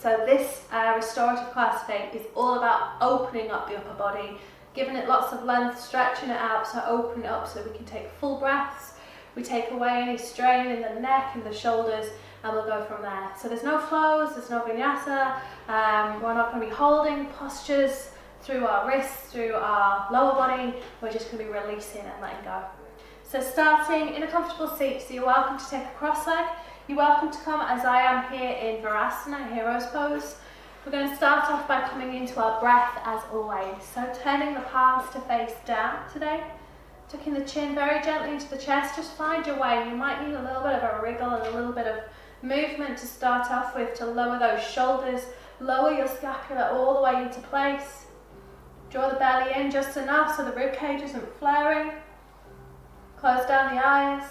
So this restorative class today is all about opening up the upper body, giving it lots of length, stretching it out, so open it up so we can take full breaths. We take away any strain in the neck and the shoulders, and we'll go from there. So there's no flows, there's no vinyasa. We're not going to be holding postures through our wrists, through our lower body. We're just going to be releasing and letting go. So starting in a comfortable seat, so you're welcome to take a cross leg. You're welcome to come as I am here in Balasana, hero's pose. We're going to start off by coming into our breath as always. So turning the palms to face down today. Tucking the chin very gently into the chest, just find your way. You might need a little bit of a wriggle and a little bit of movement to start off with to lower those shoulders, lower your scapula all the way into place. Draw the belly in just enough so the rib cage isn't flaring. Close down the eyes.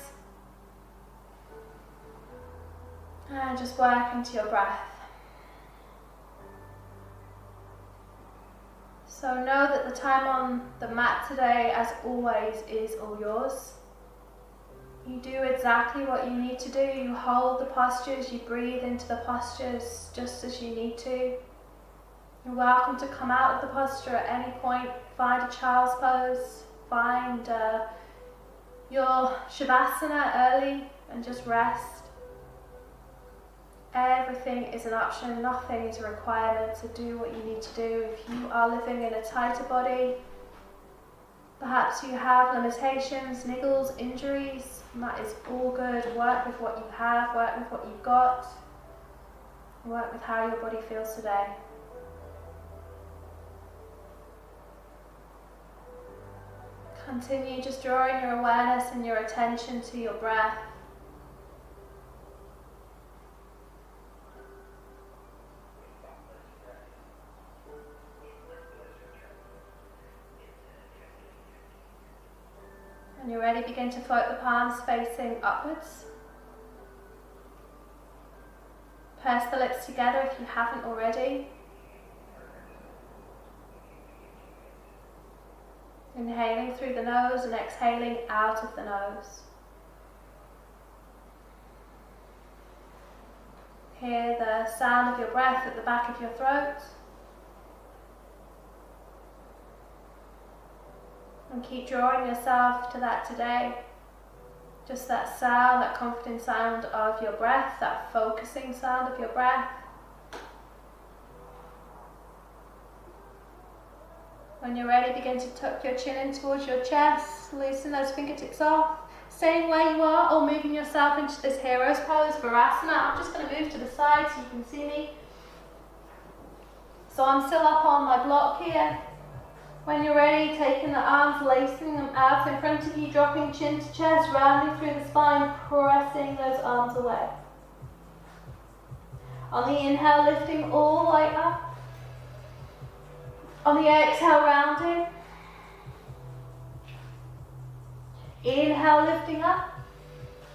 And just work into your breath. So know that the time on the mat today, as always, is all yours. You do exactly what you need to do. You hold the postures, you breathe into the postures just as you need to. You're welcome to come out of the posture at any point. Find a child's pose, find your Shavasana early and just rest. Everything is an option, nothing is a requirement, to do what you need to do. If you are living in a tighter body, perhaps you have limitations, niggles, injuries, and that is all good. Work with what you have, work with what you've got, work with how your body feels today. Continue just drawing your awareness and your attention to your breath. When you're ready, begin to float the palms facing upwards. Purse the lips together if you haven't already. Inhaling through the nose and exhaling out of the nose. Hear the sound of your breath at the back of your throat. And keep drawing yourself to that today. Just that sound, that comforting sound of your breath, that focusing sound of your breath. When you're ready, begin to tuck your chin in towards your chest, loosen those fingertips off. Staying where you are or moving yourself into this hero's pose, Balasana. I'm just going to move to the side so you can see me. So I'm still up on my block here. When you're ready, taking the arms, lacing them out in front of you, dropping chin to chest, rounding through the spine, pressing those arms away. On the inhale, lifting all the way up. On the exhale, rounding. Inhale, lifting up.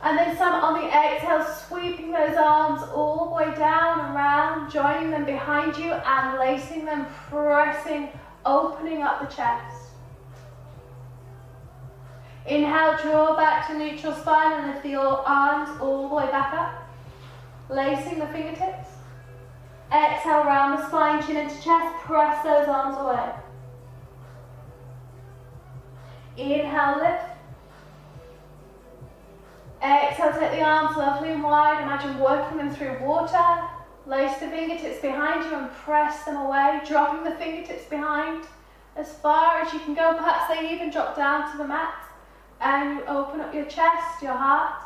And then some on the exhale, sweeping those arms all the way down and round, joining them behind you and lacing them, pressing, opening up the chest. Inhale, draw back to neutral spine and lift your arms all the way back up. Lacing the fingertips. Exhale, round the spine, chin into chest, press those arms away. Inhale, lift. Exhale, take the arms lovely and wide. Imagine working them through water. Lace the fingertips behind you and press them away, dropping the fingertips behind as far as you can go. Perhaps they even drop down to the mat. And you open up your chest, your heart.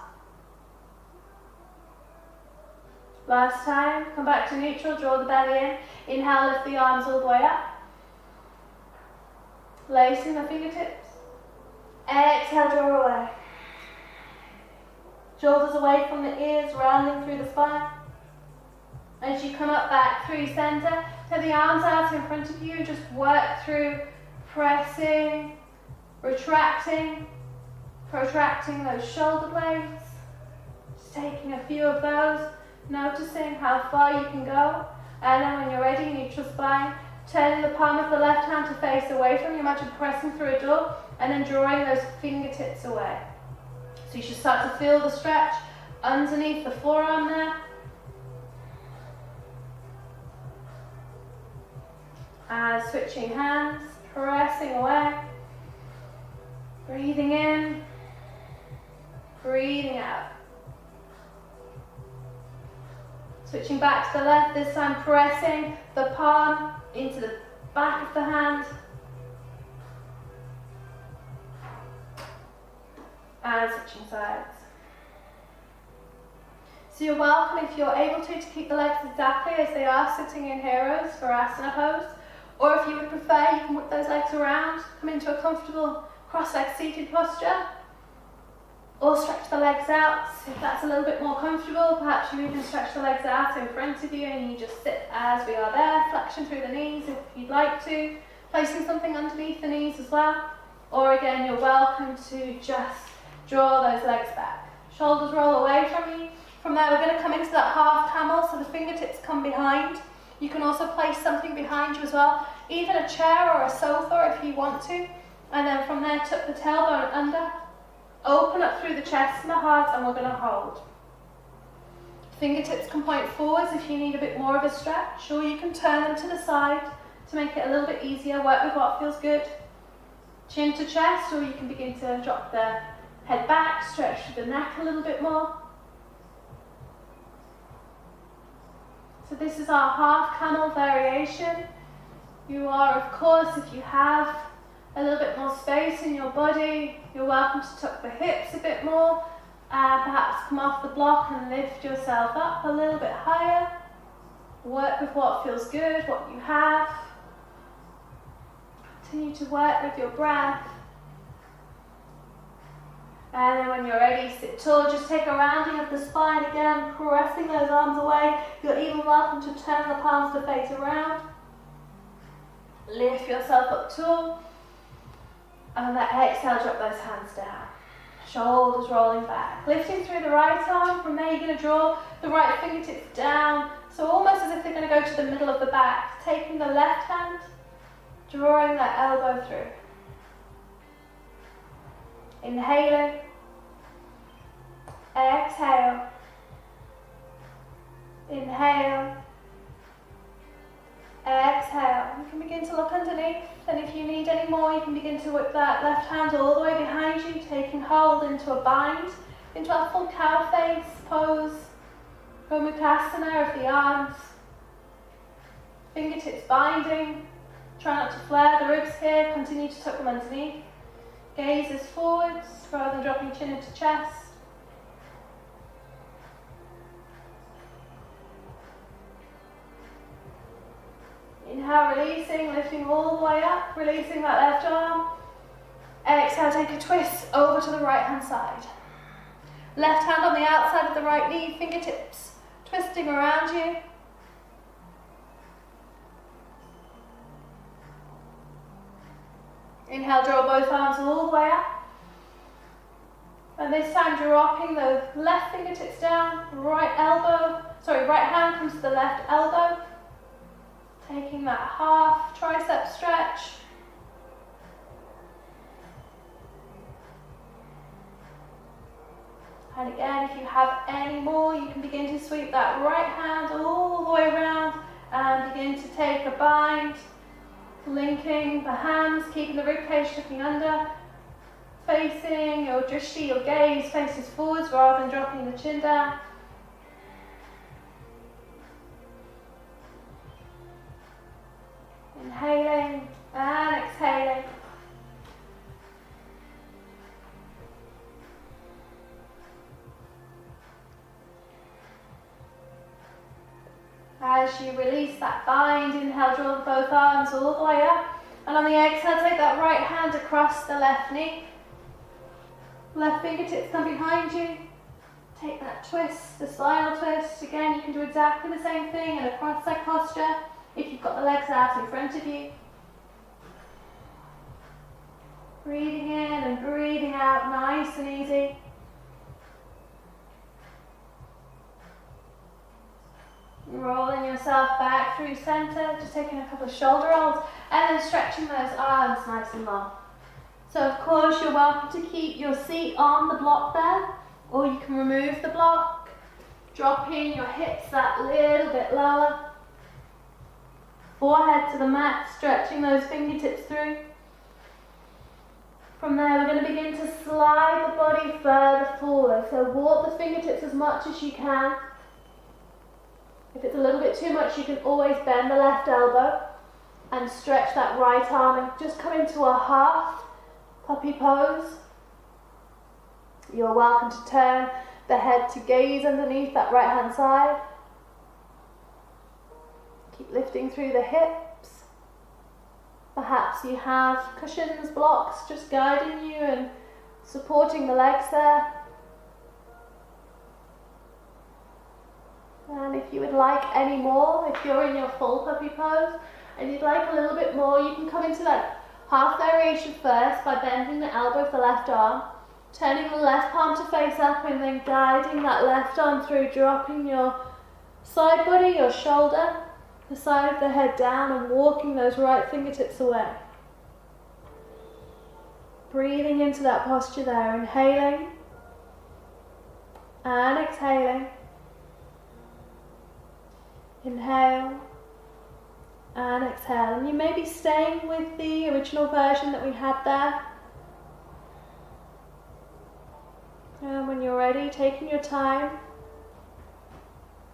Last time, come back to neutral, draw the belly in. Inhale, lift the arms all the way up. Lacing the fingertips. Exhale, draw away. Shoulders away from the ears, rounding through the spine. As you come up back through center, take the arms out in front of you and just work through pressing, retracting, protracting those shoulder blades. Just taking a few of those, noticing how far you can go. And then when you're ready, neutral spine, turning the palm of the left hand to face away from you. Imagine pressing through a door and then drawing those fingertips away. So you should start to feel the stretch underneath the forearm there. And switching hands, pressing away. Breathing in, breathing out. Switching back to the left, this time pressing the palm into the back of the hand. And switching sides. So you're welcome, if you're able to keep the legs exactly as they are sitting in heroes for Asana pose. Or if you would prefer, you can whip those legs around, come into a comfortable cross-legged seated posture. Or stretch the legs out, if that's a little bit more comfortable. Perhaps you even stretch the legs out in front of you and you just sit as we are there, flexion through the knees if you'd like to, placing something underneath the knees as well. Or again, you're welcome to just draw those legs back. Shoulders roll away from you. From there, we're going to come into that half camel, so the fingertips come behind. You can also place something behind you as well, even a chair or a sofa if you want to. And then from there, tuck the tailbone under. Open up through the chest and the heart, and we're going to hold. Fingertips can point forwards if you need a bit more of a stretch, or you can turn them to the side to make it a little bit easier. Work with what feels good. Chin to chest, or you can begin to drop the head back, stretch the neck a little bit more. So this is our half camel variation. You are, of course, if you have a little bit more space in your body, you're welcome to tuck the hips a bit more, perhaps come off the block and lift yourself up a little bit higher. Work with what feels good, what you have. Continue to work with your breath. And then when you're ready, sit tall. Just take a rounding of the spine again, pressing those arms away. You're even welcome to turn the palms to face around. Lift yourself up tall. And on that exhale, drop those hands down. Shoulders rolling back. Lifting through the right arm. From there, you're going to draw the right fingertips down. So almost as if they're going to go to the middle of the back. Taking the left hand, drawing that elbow through. Inhaling. Exhale. Inhale. Exhale. You can begin to look underneath, and if you need any more, you can begin to whip that left hand all the way behind you, taking hold into a bind, into our full cow face pose, Gomukasana of the arms. Fingertips binding. Try not to flare the ribs here, continue to tuck them underneath. Gazes forwards rather than dropping chin into chest. Inhale, releasing, lifting all the way up, releasing that left arm. Exhale, take a twist over to the right hand side. Left hand on the outside of the right knee, fingertips twisting around you. Inhale, draw both arms all the way up. And this time dropping the left fingertips down, right hand comes to the left elbow. Taking that half tricep stretch. And again, if you have any more, you can begin to sweep that right hand all the way around and begin to take a bind. Linking the hands, keeping the ribcage tucking under. Facing your drishti, your gaze faces forwards rather than dropping the chin down. Inhaling and exhaling. As you release that bind, inhale, draw both arms all the way up. And on the exhale, take that right hand across the left knee. Left fingertips come behind you. Take that twist, the spinal twist. Again, you can do exactly the same thing in a cross-leg posture if you've got the legs out in front of you. Breathing in and breathing out, nice and easy. Rolling yourself back through center, just taking a couple of shoulder rolls, and then stretching those arms nice and long. So of course you're welcome to keep your seat on the block there, or you can remove the block, dropping your hips that little bit lower. Forehead to the mat, stretching those fingertips through. From there, we're going to begin to slide the body further forward. So walk the fingertips as much as you can. If it's a little bit too much, you can always bend the left elbow and stretch that right arm and just come into a half puppy pose. You're welcome to turn the head to gaze underneath that right hand side. Keep lifting through the hips. Perhaps you have cushions, blocks just guiding you and supporting the legs there. And if you would like any more, if you're in your full puppy pose and you'd like a little bit more, you can come into that half variation first by bending the elbow of the left arm, turning the left palm to face up and then guiding that left arm through, dropping your side body, your shoulder, the side of the head down and walking those right fingertips away. Breathing into that posture there, inhaling and exhaling. Inhale and exhale. And you may be staying with the original version that we had there. And when you're ready, taking your time,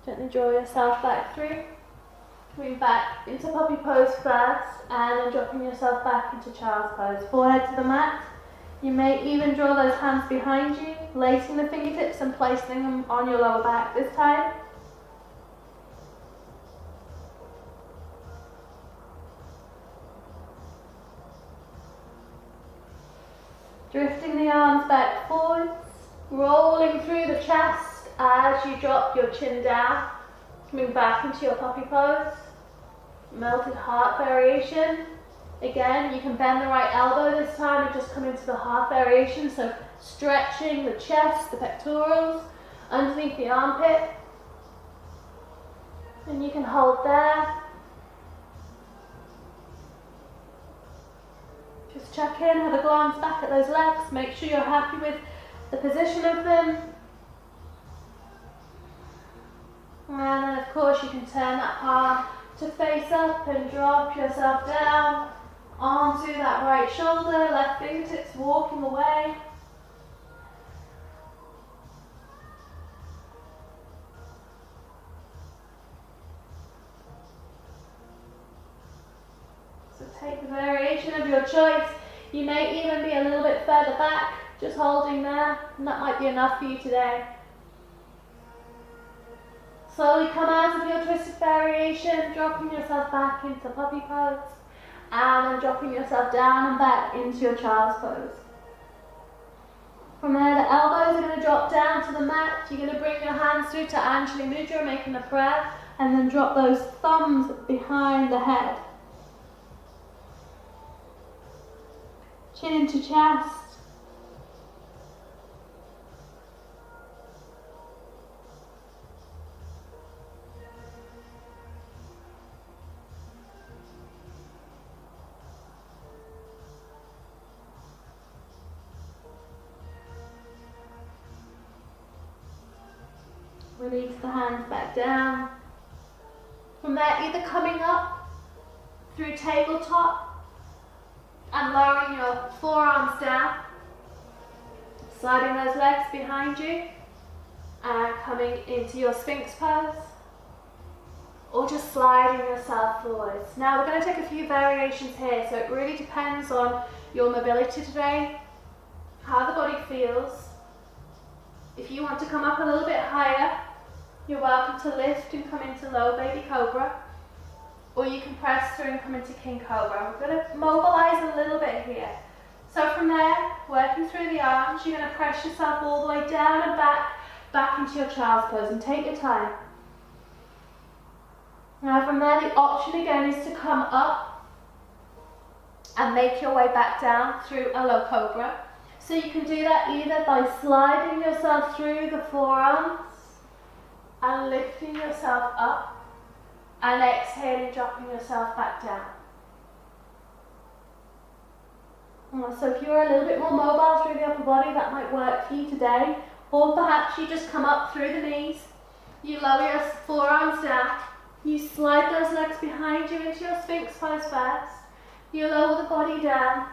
gently draw yourself back through. Coming back into puppy pose first and then dropping yourself back into child's pose. Forehead to the mat. You may even draw those hands behind you, lacing the fingertips and placing them on your lower back this time. Drifting the arms back forwards, rolling through the chest as you drop your chin down, coming back into your puppy pose. Melted heart variation. Again, you can bend the right elbow this time and just come into the heart variation, so stretching the chest, the pectorals, underneath the armpit. And you can hold there. Just check in, have a glance back at those legs, make sure you're happy with the position of them. And then of course you can turn that palm to face up and drop yourself down onto that right shoulder, left fingertips walking away. So take the variation of your choice. You may even be a little bit further back, just holding there, and that might be enough for you today. Slowly come out of your twisted variation, dropping yourself back into puppy pose, and then dropping yourself down and back into your child's pose. From there, the elbows are going to drop down to the mat. You're going to bring your hands through to Anjali Mudra, making a prayer, and then drop those thumbs behind the head. Chin into chest. Release the hands back down. From there, either coming up through tabletop and lowering your forearms down, sliding those legs behind you and coming into your Sphinx pose, or just sliding yourself forwards. Now we're going to take a few variations here, so it really depends on your mobility today, how the body feels. If you want to come up a little bit higher, you're welcome to lift and come into low baby cobra, or you can press through and come into king cobra. We're going to mobilize a little bit here. So from there, working through the arms, you're going to press yourself all the way down and back into your child's pose, and take your time. Now from there, the option again is to come up and make your way back down through a low cobra. So you can do that either by sliding yourself through the forearms and lifting yourself up, and exhaling, dropping yourself back down. So if you're a little bit more mobile through the upper body, that might work for you today. Or perhaps you just come up through the knees, you lower your forearms down, You slide those legs behind you into your Sphinx pose first. You lower the body down,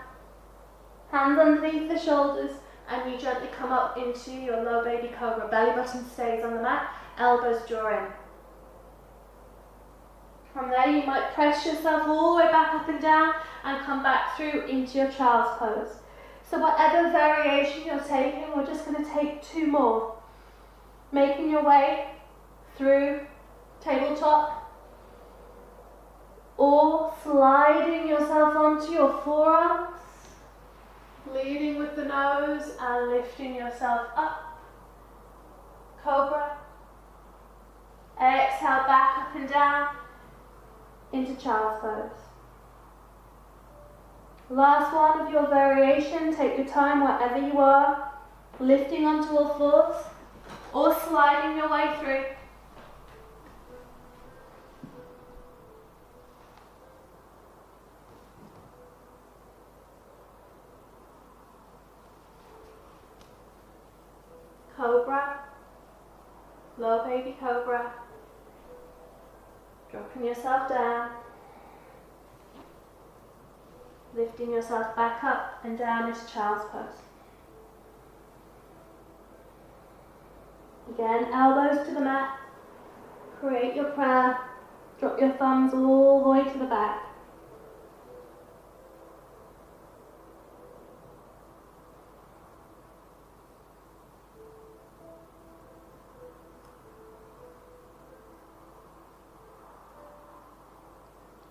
hands underneath the shoulders, and you gently come up into your low baby cobra. Belly button stays on the mat, elbows draw in. From there you might press yourself all the way back up and down and come back through into your child's pose. So whatever variation you're taking, we're just going to take 2 more. Making your way through tabletop, or sliding yourself onto your forearms, leading with the nose and lifting yourself up. Cobra. Exhale back up and down into child's pose. Last one of your variation, take your time wherever you are, lifting onto all fours or sliding your way through. Cobra, low baby cobra, dropping yourself down, lifting yourself back up and down into child's pose. Again, elbows to the mat, create your prayer, drop your thumbs all the way to the back.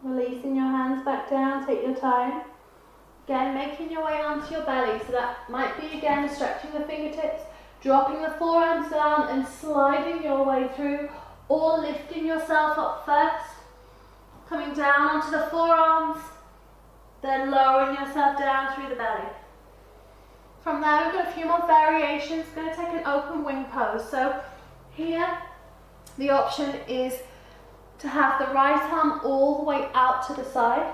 Releasing your hands back down, take your time. Again, making your way onto your belly, so that might be again stretching the fingertips, dropping the forearms down and sliding your way through, or lifting yourself up first, coming down onto the forearms, then lowering yourself down through the belly. From there we've got a few more variations. We're going to take an open wing pose. So here the option is to have the right arm all the way out to the side.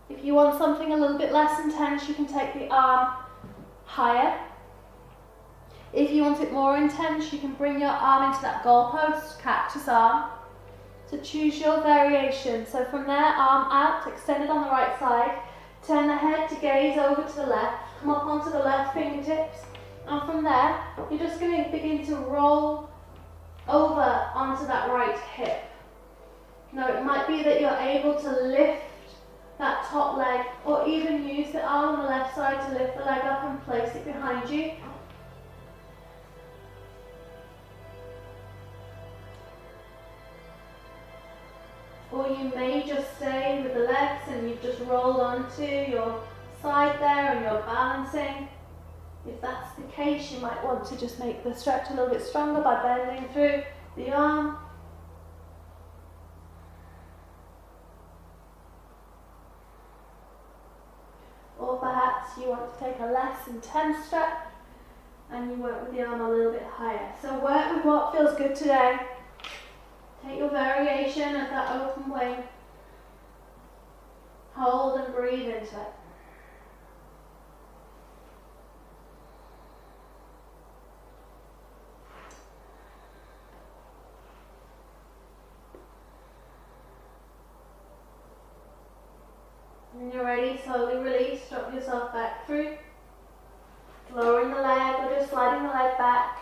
If you want something a little bit less intense, you can take the arm higher. If you want it more intense, you can bring your arm into that goalpost, cactus arm. So choose your variation. So from there, arm out, extended on the right side. Turn the head to gaze over to the left. Come up onto the left fingertips. And from there, you're just going to begin to roll over onto that right hip. Now it might be that you're able to lift that top leg, or even use the arm on the left side to lift the leg up and place it behind you. Or you may just stay with the legs and you've just rolled onto your side there and you're balancing. If that's the case, you might want to just make the stretch a little bit stronger by bending through the arm. Or perhaps you want to take a less intense stretch and you work with the arm a little bit higher. So work with what feels good today. Take your variation of that open wing. Hold and breathe into it. When you're ready, slowly release, drop yourself back through. Lowering the leg or just sliding the leg back.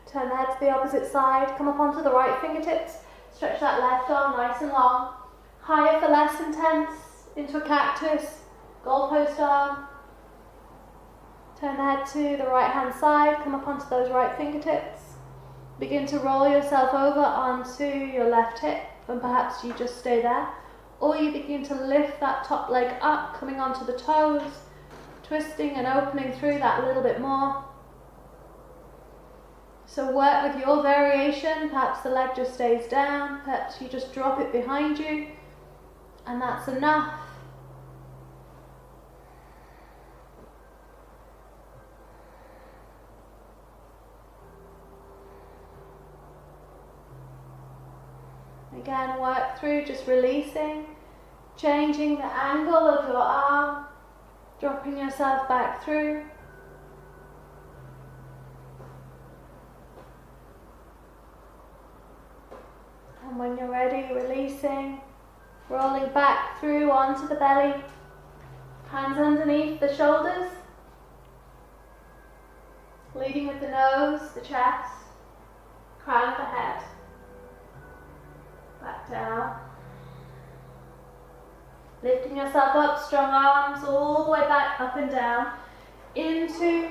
Turn the head to the opposite side, come up onto the right fingertips, stretch that left arm nice and long. Higher for less intense, into a cactus, goalpost arm. Turn the head to the right hand side, come up onto those right fingertips. Begin to roll yourself over onto your left hip, and perhaps you just stay there. Or you begin to lift that top leg up, coming onto the toes, twisting and opening through that a little bit more. So work with your variation. Perhaps the leg just stays down, perhaps you just drop it behind you, and that's enough. Again, work through just releasing, changing the angle of your arm, dropping yourself back through. When you're ready, releasing, rolling back through onto the belly, hands underneath the shoulders, leading with the nose, the chest, crown of the head, back down, lifting yourself up, strong arms all the way back, up and down, into,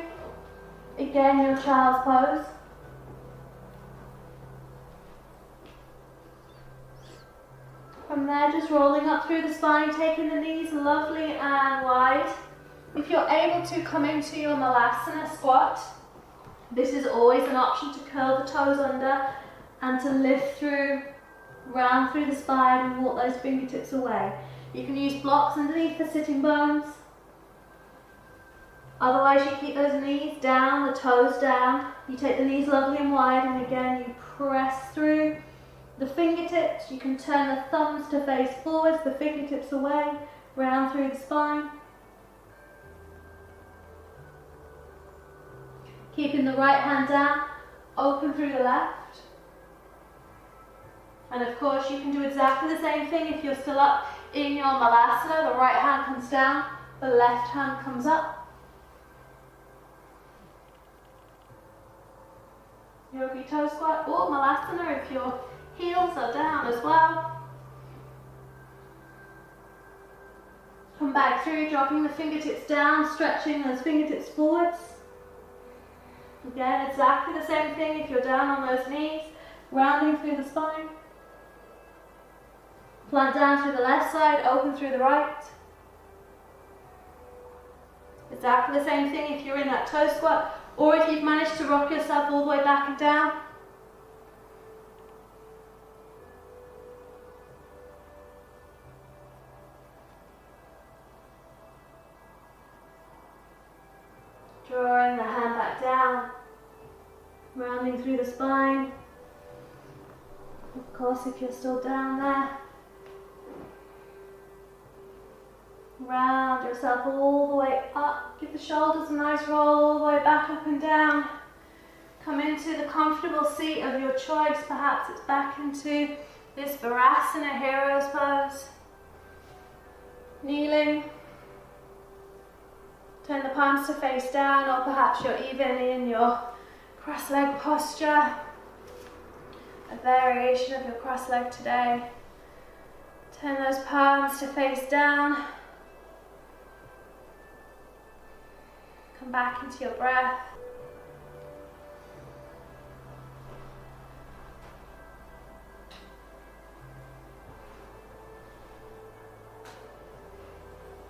again, your child's pose. From there, just rolling up through the spine, taking the knees lovely and wide. If you're able to come into your Balasana squat, this is always an option to curl the toes under and to lift through, round through the spine and walk those fingertips away. You can use blocks underneath the sitting bones. Otherwise, you keep those knees down, the toes down. You take the knees lovely and wide, and again, you press through the fingertips. You can turn the thumbs to face forwards, the fingertips away, round through the spine. Keeping the right hand down, open through the left. And of course, you can do exactly the same thing if you're still up in your Balasana. The right hand comes down, the left hand comes up. Yogi toe squat or Balasana if your heels are down as well. Come back through, dropping the fingertips down, stretching those fingertips forwards. Again, exactly the same thing if you're down on those knees, rounding through the spine. Plant down through the left side, open through the right. Exactly the same thing if you're in that toe squat, or if you've managed to rock yourself all the way back and down. Drawing the hand back down, rounding through the spine. Of course, if you're still down there, round yourself all the way up. Give the shoulders a nice roll all the way back up and down. Come into the comfortable seat of your choice. Perhaps it's back into this Balasana hero's pose. Kneeling. Turn the palms to face down, or perhaps you're even in your cross-leg posture. A variation of your cross-leg today. Turn those palms to face down. Come back into your breath.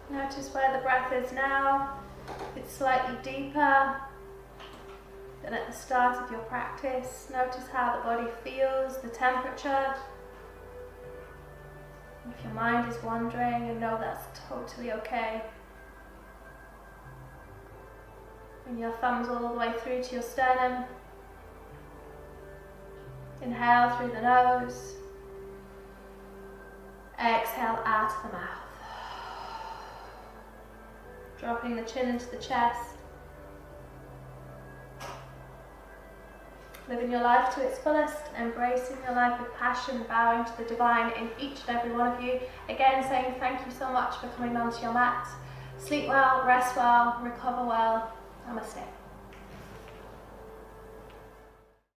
Notice where the breath is now. It's slightly deeper than at the start of your practice. Notice how the body feels, the temperature. If your mind is wandering, you know that's totally okay. Bring your thumbs all the way through to your sternum. Inhale through the nose. Exhale out of the mouth. Dropping the chin into the chest. Living your life to its fullest, embracing your life with passion, bowing to the divine in each and every one of you. Again, saying thank you so much for coming onto your mat. Sleep well, rest well, recover well. Namaste.